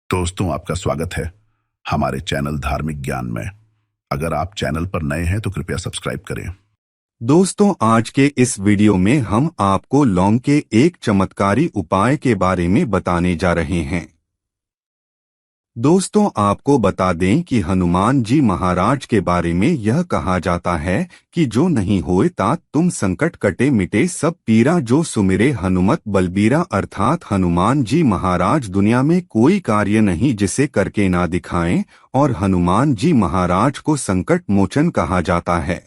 दोस्तों, आपका स्वागत है हमारे चैनल धार्मिक ज्ञान में। अगर आप चैनल पर नए हैं तो कृपया सब्सक्राइब करें। दोस्तों, आज के इस वीडियो में हम आपको लौंग के एक चमत्कारी उपाय के बारे में बताने जा रहे हैं। दोस्तों, आपको बता दें कि हनुमान जी महाराज के बारे में यह कहा जाता है कि जो नहीं होए तात तुम संकट कटे मिटे सब पीरा, जो सुमिरे हनुमत बलबीरा। अर्थात हनुमान जी महाराज दुनिया में कोई कार्य नहीं जिसे करके ना दिखाएं, और हनुमान जी महाराज को संकट मोचन कहा जाता है।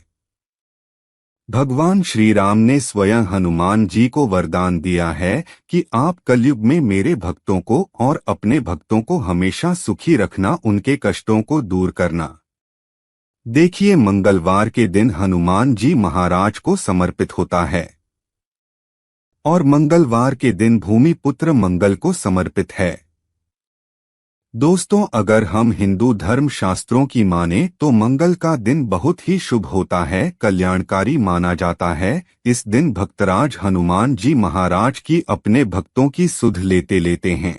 भगवान श्री राम ने स्वयं हनुमान जी को वरदान दिया है कि आप कलयुग में मेरे भक्तों को और अपने भक्तों को हमेशा सुखी रखना, उनके कष्टों को दूर करना। देखिए, मंगलवार के दिन हनुमान जी महाराज को समर्पित होता है और मंगलवार के दिन भूमिपुत्र मंगल को समर्पित है। दोस्तों, अगर हम हिंदू धर्म शास्त्रों की माने तो मंगल का दिन बहुत ही शुभ होता है, कल्याणकारी माना जाता है। इस दिन भक्तराज हनुमान जी महाराज की अपने भक्तों की सुध लेते हैं।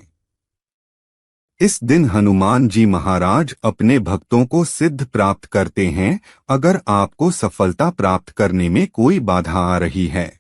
इस दिन हनुमान जी महाराज अपने भक्तों को सिद्ध प्राप्त करते हैं। अगर आपको सफलता प्राप्त करने में कोई बाधा आ रही है,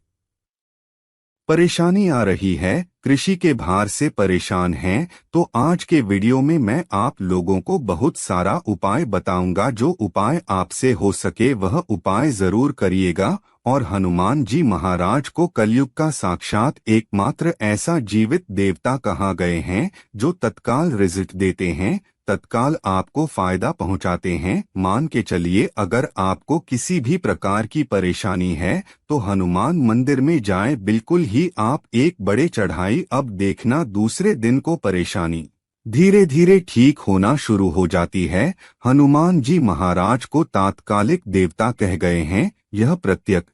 परेशानी आ रही है, कृषि के भार से परेशान हैं, तो आज के वीडियो में मैं आप लोगों को बहुत सारा उपाय बताऊंगा। जो उपाय आपसे हो सके वह उपाय जरूर करिएगा। और हनुमान जी महाराज को कलयुग का साक्षात एकमात्र ऐसा जीवित देवता कहा गए हैं जो तत्काल रिजल्ट देते हैं, तत्काल आपको फायदा पहुंचाते हैं। मान के चलिए, अगर आपको किसी भी प्रकार की परेशानी है तो हनुमान मंदिर में जाएं, बिल्कुल ही आप एक बड़े चढ़ाई। अब देखना, दूसरे दिन को परेशानी धीरे धीरे ठीक होना शुरू हो जाती है। हनुमान जी महाराज को तात्कालिक देवता कह गए हैं। यह प्रत्यक्ष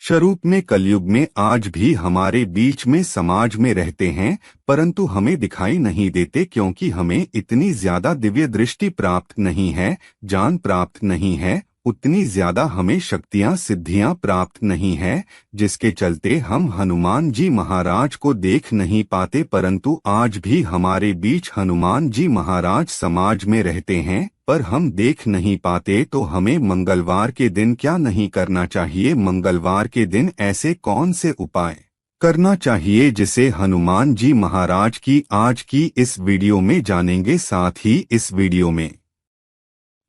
स्वरूप में कलयुग में आज भी हमारे बीच में समाज में रहते हैं, परंतु हमें दिखाई नहीं देते क्योंकि हमें इतनी ज्यादा दिव्य दृष्टि प्राप्त नहीं है, ज्ञान प्राप्त नहीं है, उतनी ज्यादा हमें शक्तियां सिद्धियां प्राप्त नहीं है, जिसके चलते हम हनुमान जी महाराज को देख नहीं पाते। परंतु आज भी हमारे बीच हनुमान जी महाराज समाज में रहते हैं, पर हम देख नहीं पाते। तो हमें मंगलवार के दिन क्या नहीं करना चाहिए? मंगलवार के दिन ऐसे कौन से उपाय करना चाहिए जिसे हनुमान जी महाराज की आज की इस वीडियो में जानेंगे। साथ ही इस वीडियो में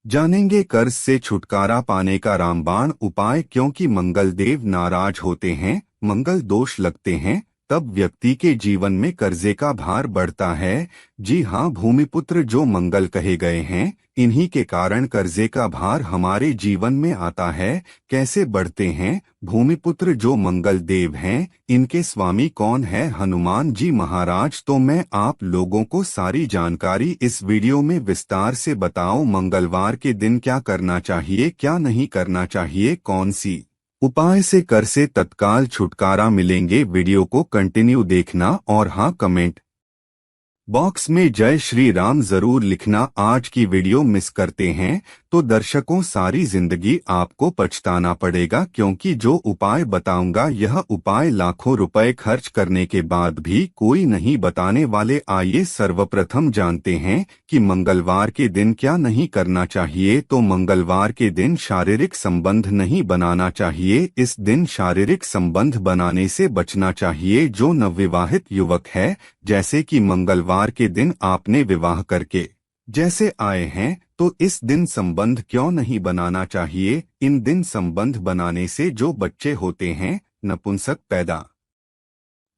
जानेंगे कर्ज से छुटकारा पाने का रामबाण उपाय। क्योंकि मंगल देव नाराज होते हैं, मंगल दोष लगते हैं, तब व्यक्ति के जीवन में कर्जे का भार बढ़ता है। जी हाँ, भूमिपुत्र जो मंगल कहे गए हैं, इन्हीं के कारण कर्जे का भार हमारे जीवन में आता है। कैसे बढ़ते हैं? भूमिपुत्र जो मंगल देव हैं, इनके स्वामी कौन है? हनुमान जी महाराज। तो मैं आप लोगों को सारी जानकारी इस वीडियो में विस्तार से बताऊं। मंगलवार के दिन क्या करना चाहिए, क्या नहीं करना चाहिए, कौन सी उपाय से कर से तत्काल छुटकारा मिलेंगे। वीडियो को कंटिन्यू देखना और हाँ, कमेंट बॉक्स में जय श्री राम जरूर लिखना। आज की वीडियो मिस करते हैं तो दर्शकों, सारी जिंदगी आपको पछताना पड़ेगा, क्योंकि जो उपाय बताऊंगा यह उपाय लाखों रुपए खर्च करने के बाद भी कोई नहीं बताने वाले। आइए सर्वप्रथम जानते हैं कि मंगलवार के दिन क्या नहीं करना चाहिए। तो मंगलवार के दिन शारीरिक संबंध नहीं बनाना चाहिए। इस दिन शारीरिक संबंध बनाने से बचना चाहिए। जो नवविवाहित युवक है, जैसे कि मंगलवार के दिन आपने विवाह करके जैसे आए हैं, तो इस दिन संबंध क्यों नहीं बनाना चाहिए? इन दिन संबंध बनाने से जो बच्चे होते हैं, नपुंसक पैदा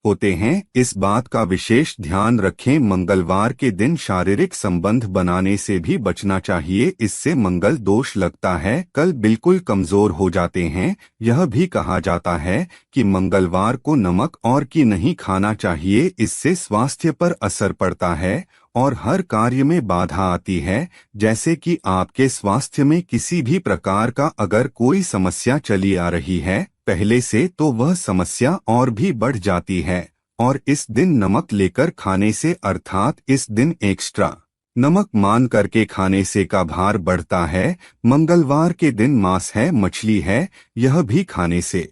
होते हैं। इस बात का विशेष ध्यान रखें। मंगलवार के दिन शारीरिक संबंध बनाने से भी बचना चाहिए, इससे मंगल दोष लगता है, कल बिल्कुल कमजोर हो जाते हैं। यह भी कहा जाता है कि मंगलवार को नमक और घी नहीं खाना चाहिए, इससे स्वास्थ्य पर असर पड़ता है और हर कार्य में बाधा आती है। जैसे कि आपके स्वास्थ्य में किसी भी प्रकार का अगर कोई समस्या चली आ रही है पहले से, तो वह समस्या और भी बढ़ जाती है। और इस दिन नमक लेकर खाने से, अर्थात इस दिन एक्स्ट्रा नमक मान करके खाने से का भार बढ़ता है। मंगलवार के दिन मांस है, मछली है, यह भी खाने से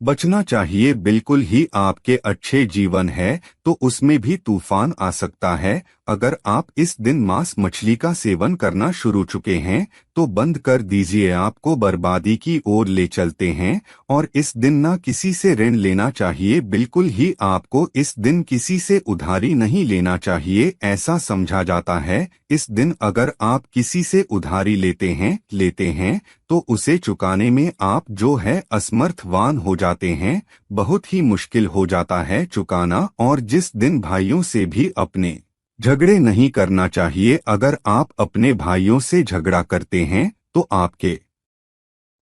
बचना चाहिए। बिल्कुल ही आपके अच्छे जीवन है तो उसमें भी तूफान आ सकता है। अगर आप इस दिन मांस मछली का सेवन करना शुरू चुके हैं तो बंद कर दीजिए, आपको बर्बादी की ओर ले चलते हैं। और इस दिन ना किसी से ऋण लेना चाहिए, बिल्कुल ही आपको इस दिन किसी से उधारी नहीं लेना चाहिए, ऐसा समझा जाता है। इस दिन अगर आप किसी से उधारी लेते हैं तो उसे चुकाने में आप जो है असमर्थवान हो जाते हैं, बहुत ही मुश्किल हो जाता है चुकाना। और जिस दिन भाइयों से भी अपने झगड़े नहीं करना चाहिए। अगर आप अपने भाइयों से झगड़ा करते हैं तो आपके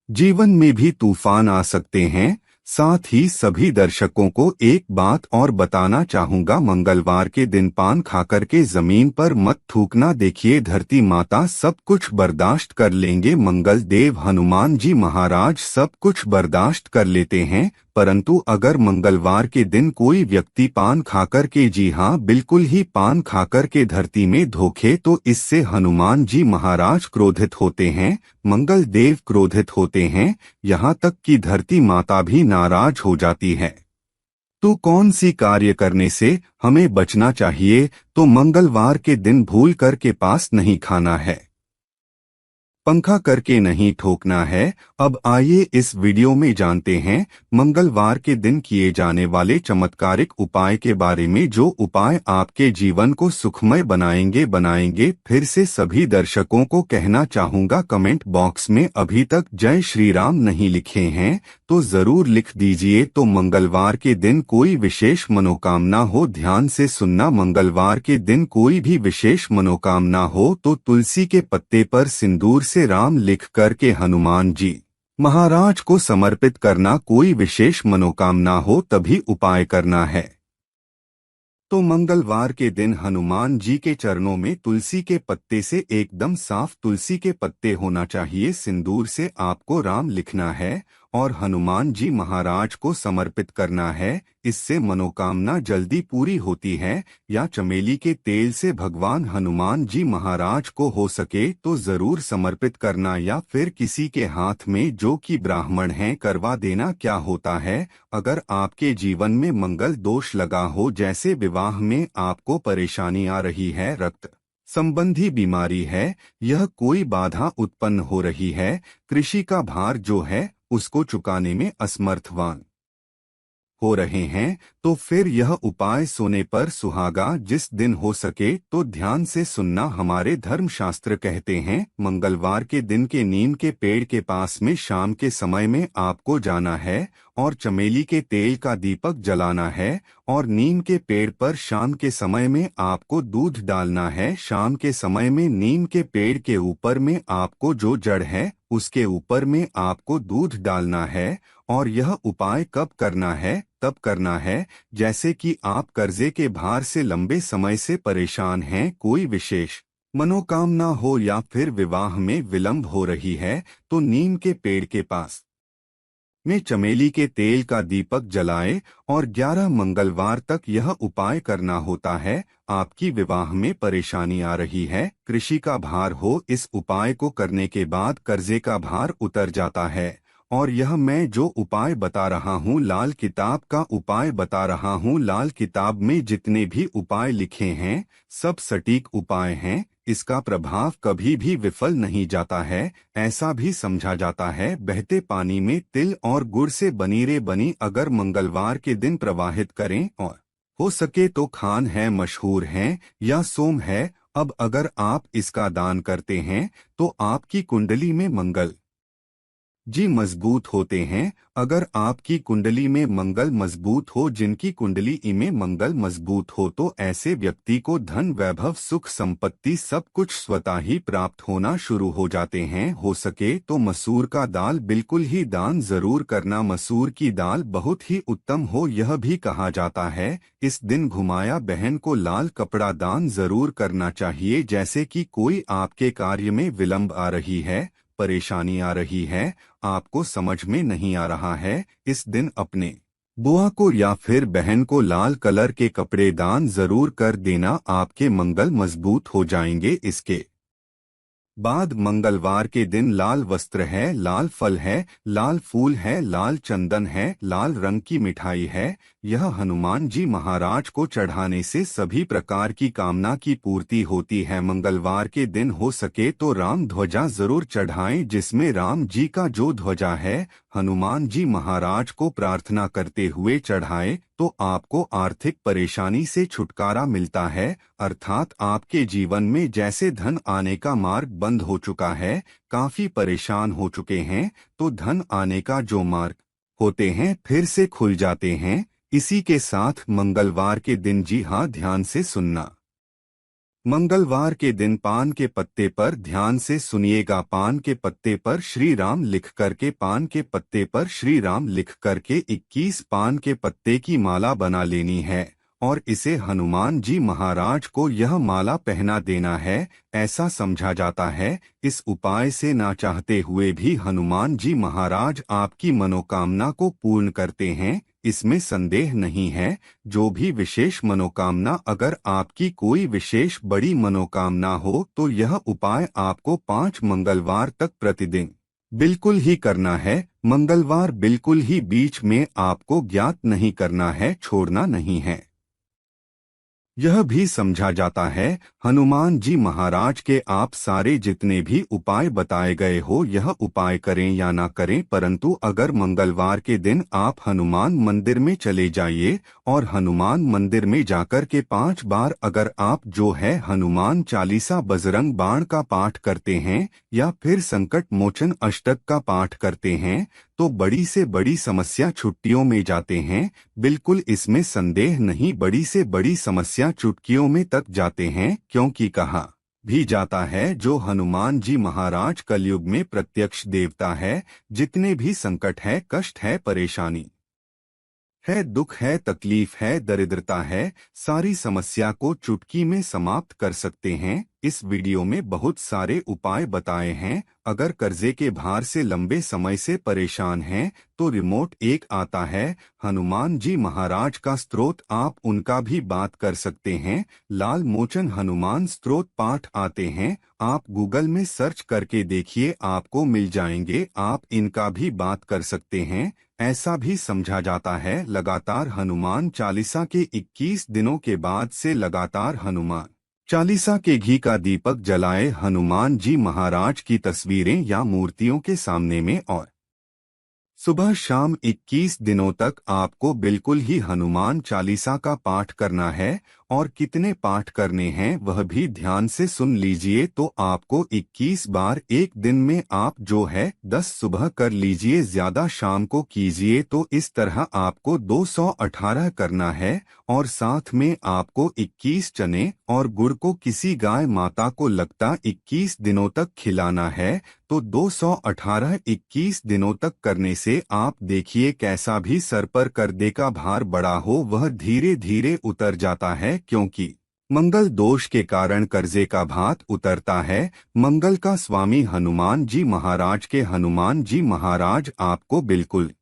जीवन में भी तूफान आ सकते हैं। साथ ही सभी दर्शकों को एक बात और बताना चाहूंगा, मंगलवार के दिन पान खाकर के जमीन पर मत थूकना। देखिए धरती माता सब कुछ बर्दाश्त कर लेंगे, मंगल देव हनुमान जी महाराज सब कुछ बर्दाश्त कर लेते हैं। परंतु अगर मंगलवार के दिन कोई व्यक्ति पान खाकर के, जी हाँ बिल्कुल ही पान खाकर के धरती में धोखे तो इससे हनुमान जी महाराज क्रोधित होते हैं, मंगल देव क्रोधित होते हैं, यहाँ तक कि धरती माता भी नाराज हो जाती है। तो कौन सी कार्य करने से हमें बचना चाहिए? तो मंगलवार के दिन भूल कर के पास नहीं खाना है, पंखा करके नहीं ठोकना है। अब आइए इस वीडियो में जानते हैं मंगलवार के दिन किए जाने वाले चमत्कारिक उपाय के बारे में, जो उपाय आपके जीवन को सुखमय बनाएंगे। फिर से सभी दर्शकों को कहना चाहूंगा, कमेंट बॉक्स में अभी तक जय श्री राम नहीं लिखे हैं तो जरूर लिख दीजिए। तो मंगलवार के दिन कोई विशेष मनोकामना हो, ध्यान से सुनना, मंगलवार के दिन कोई भी विशेष मनोकामना हो तो तुलसी के पत्ते पर सिंदूर से राम लिख करके हनुमान जी महाराज को समर्पित करना। कोई विशेष मनोकामना हो तभी उपाय करना है। तो मंगलवार के दिन हनुमान जी के चरणों में तुलसी के पत्ते से, एकदम साफ तुलसी के पत्ते होना चाहिए, सिंदूर से आपको राम लिखना है और हनुमान जी महाराज को समर्पित करना है। इससे मनोकामना जल्दी पूरी होती है। या चमेली के तेल से भगवान हनुमान जी महाराज को हो सके तो जरूर समर्पित करना, या फिर किसी के हाथ में जो कि ब्राह्मण हैं करवा देना। क्या होता है, अगर आपके जीवन में मंगल दोष लगा हो, जैसे विवाह में आपको परेशानी आ रही है, रक्त संबंधी बीमारी है, यह कोई बाधा उत्पन्न हो रही है, कृषि का भार जो है उसको चुकाने में असमर्थवान हो रहे हैं, तो फिर यह उपाय सोने पर सुहागा जिस दिन हो सके तो ध्यान से सुनना। हमारे धर्मशास्त्र कहते हैं मंगलवार के दिन के नीम के पेड़ के पास में शाम के समय में आपको जाना है और चमेली के तेल का दीपक जलाना है, और नीम के पेड़ पर शाम के समय में आपको दूध डालना है। शाम के समय में नीम के पेड़ के ऊपर में आपको जो जड़ है उसके ऊपर में आपको दूध डालना है। और यह उपाय कब करना है? तब करना है जैसे कि आप कर्जे के भार से लंबे समय से परेशान हैं, कोई विशेष मनोकामना हो, या फिर विवाह में विलंब हो रही है, तो नीम के पेड़ के पास में चमेली के तेल का दीपक जलाएं और 11 मंगलवार तक यह उपाय करना होता है। आपकी विवाह में परेशानी आ रही है, कृषि का भार हो, इस उपाय को करने के बाद कर्जे का भार उतर जाता है। और यह मैं जो उपाय बता रहा हूँ, लाल किताब का उपाय बता रहा हूँ। लाल किताब में जितने भी उपाय लिखे हैं सब सटीक उपाय हैं, इसका प्रभाव कभी भी विफल नहीं जाता है। ऐसा भी समझा जाता है बहते पानी में तिल और गुड़ से बनी अगर मंगलवार के दिन प्रवाहित करें, और हो सके तो खान है, मशहूर हैं, या सोम है। अब अगर आप इसका दान करते हैं तो आपकी कुंडली में मंगल जी मजबूत होते हैं। अगर आपकी कुंडली में मंगल मजबूत हो, जिनकी कुंडली में मंगल मजबूत हो, तो ऐसे व्यक्ति को धन, वैभव, सुख, संपत्ति सब कुछ स्वतः ही प्राप्त होना शुरू हो जाते हैं। हो सके तो मसूर का दाल बिल्कुल ही दान जरूर करना। मसूर की दाल बहुत ही उत्तम हो, यह भी कहा जाता है। इस दिन घुमाया बहन को लाल कपड़ा दान जरूर करना चाहिए। जैसे कि कोई आपके कार्य में विलंब आ रही है, परेशानी आ रही है, आपको समझ में नहीं आ रहा है, इस दिन अपने बुआ को या फिर बहन को लाल कलर के कपड़े दान जरूर कर देना, आपके मंगल मजबूत हो जाएंगे। इसके बाद मंगलवार के दिन लाल वस्त्र है, लाल फल है, लाल फूल है, लाल चंदन है, लाल रंग की मिठाई है। यह हनुमान जी महाराज को चढ़ाने से सभी प्रकार की कामना की पूर्ति होती है। मंगलवार के दिन हो सके तो राम ध्वजा जरूर चढ़ाएं, जिसमें राम जी का जो ध्वजा है हनुमान जी महाराज को प्रार्थना करते हुए चढ़ाएं तो आपको आर्थिक परेशानी से छुटकारा मिलता है। अर्थात आपके जीवन में जैसे धन आने का मार्ग बंद हो चुका है, काफी परेशान हो चुके हैं, तो धन आने का जो मार्ग होते हैं फिर से खुल जाते हैं। इसी के साथ मंगलवार के दिन, जी हाँ, ध्यान से सुनना, मंगलवार के दिन पान के पत्ते पर ध्यान से सुनिएगा, पान के पत्ते पर श्री राम लिख करके, पान के पत्ते पर श्री राम लिख करके 21 पान के पत्ते की माला बना लेनी है और इसे हनुमान जी महाराज को यह माला पहना देना है। ऐसा समझा जाता है इस उपाय से ना चाहते हुए भी हनुमान जी महाराज आपकी मनोकामना को पूर्ण करते हैं, इसमें संदेह नहीं है। जो भी विशेष मनोकामना, अगर आपकी कोई विशेष बड़ी मनोकामना हो तो यह उपाय आपको 5 मंगलवार तक प्रतिदिन बिल्कुल ही करना है। मंगलवार बिल्कुल ही बीच में आपको ज्ञात नहीं करना है, छोड़ना नहीं है। यह भी समझा जाता है हनुमान जी महाराज के आप सारे जितने भी उपाय बताए गए हो यह उपाय करें या ना करें, परंतु अगर मंगलवार के दिन आप हनुमान मंदिर में चले जाइए और हनुमान मंदिर में जाकर के 5 बार अगर आप जो है हनुमान चालीसा बजरंग बाण का पाठ करते हैं या फिर संकट मोचन अष्टक का पाठ करते हैं तो बड़ी से बड़ी समस्या छुट्टियों में जाते हैं। बिल्कुल इसमें संदेह नहीं, बड़ी से बड़ी समस्या चुटकियों में तक जाते हैं, क्योंकि कहा भी जाता है जो हनुमान जी महाराज कलयुग में प्रत्यक्ष देवता है। जितने भी संकट है, कष्ट है, परेशानी है, दुख है, तकलीफ है, दरिद्रता है, सारी समस्या को चुटकी में समाप्त कर सकते हैं। इस वीडियो में बहुत सारे उपाय बताए हैं। अगर कर्जे के भार से लंबे समय से परेशान हैं तो रिमोट एक आता है हनुमान जी महाराज का स्तोत्र, आप उनका भी बात कर सकते हैं। लाल मोचन हनुमान स्तोत्र पाठ आते हैं, आप गूगल में सर्च करके देखिए, आपको मिल जाएंगे, आप इनका भी बात कर सकते हैं। ऐसा भी समझा जाता है लगातार हनुमान चालीसा के 21 दिनों के बाद से लगातार हनुमान चालीसा के घी का दीपक जलाए हनुमान जी महाराज की तस्वीरें या मूर्तियों के सामने में और सुबह शाम 21 दिनों तक आपको बिल्कुल ही हनुमान चालीसा का पाठ करना है। और कितने पाठ करने हैं वह भी ध्यान से सुन लीजिए। तो आपको 21 बार एक दिन में आप जो है 10 सुबह कर लीजिए, ज्यादा शाम को कीजिए। तो इस तरह आपको 218 करना है और साथ में आपको 21 चने और गुड़ को किसी गाय माता को लगता 21 दिनों तक खिलाना है। तो 218 21 दिनों तक करने से आप देखिए कैसा भी सर पर कर्जे का भार बड़ा हो वह धीरे धीरे उतर जाता है, क्योंकि मंगल दोष के कारण कर्जे का भार उतरता है। मंगल का स्वामी हनुमान जी महाराज के हनुमान जी महाराज आपको बिल्कुल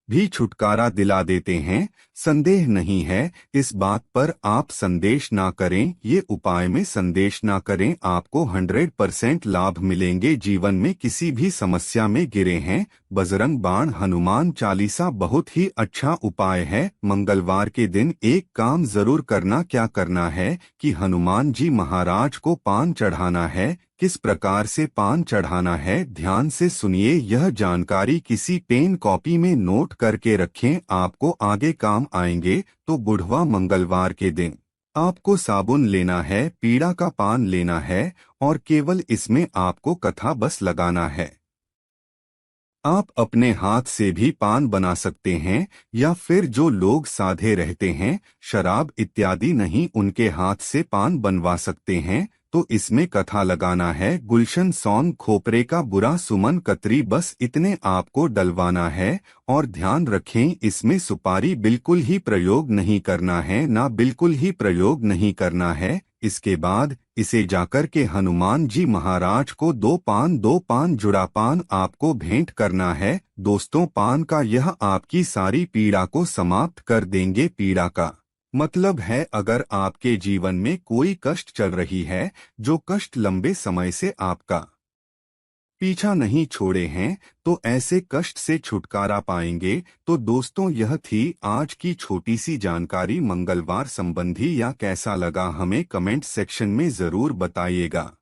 भी छुटकारा दिला देते हैं। संदेह नहीं है इस बात पर, आप संदेश ना करें, ये उपाय में संदेश ना करें, आपको 100% लाभ मिलेंगे। जीवन में किसी भी समस्या में गिरे हैं, बजरंग बाण हनुमान चालीसा बहुत ही अच्छा उपाय है। मंगलवार के दिन एक काम जरूर करना, क्या करना है कि हनुमान जी महाराज को पान चढ़ाना है। किस प्रकार से पान चढ़ाना है ध्यान से सुनिए, यह जानकारी किसी पेन कॉपी में नोट करके रखें, आपको आगे काम आएंगे। तो बुधवार मंगलवार के दिन आपको साबुन लेना है, पीड़ा का पान लेना है और केवल इसमें आपको कथा बस लगाना है। आप अपने हाथ से भी पान बना सकते हैं या फिर जो लोग साधे रहते हैं, शराब इत्यादि नहीं, उनके हाथ से पान बनवा सकते हैं। तो इसमें कथा लगाना है, गुलशन सौन खोपरे का बुरा सुमन कतरी, बस इतने आपको डलवाना है। और ध्यान रखें इसमें सुपारी बिल्कुल ही प्रयोग नहीं करना है, ना बिल्कुल ही प्रयोग नहीं करना है। इसके बाद इसे जाकर के हनुमान जी महाराज को दो पान जुड़ा पान आपको भेंट करना है। दोस्तों पान का यह आपकी सारी पीड़ा को समाप्त कर देंगे, पीड़ा का मतलब है अगर आपके जीवन में कोई कष्ट चल रही है, जो कष्ट लंबे समय से आपका पीछा नहीं छोड़े हैं, तो ऐसे कष्ट से छुटकारा पाएंगे। तो दोस्तों, यह थी आज की छोटी सी जानकारी मंगलवार संबंधी। या कैसा लगा हमें कमेंट सेक्शन में जरूर बताइएगा।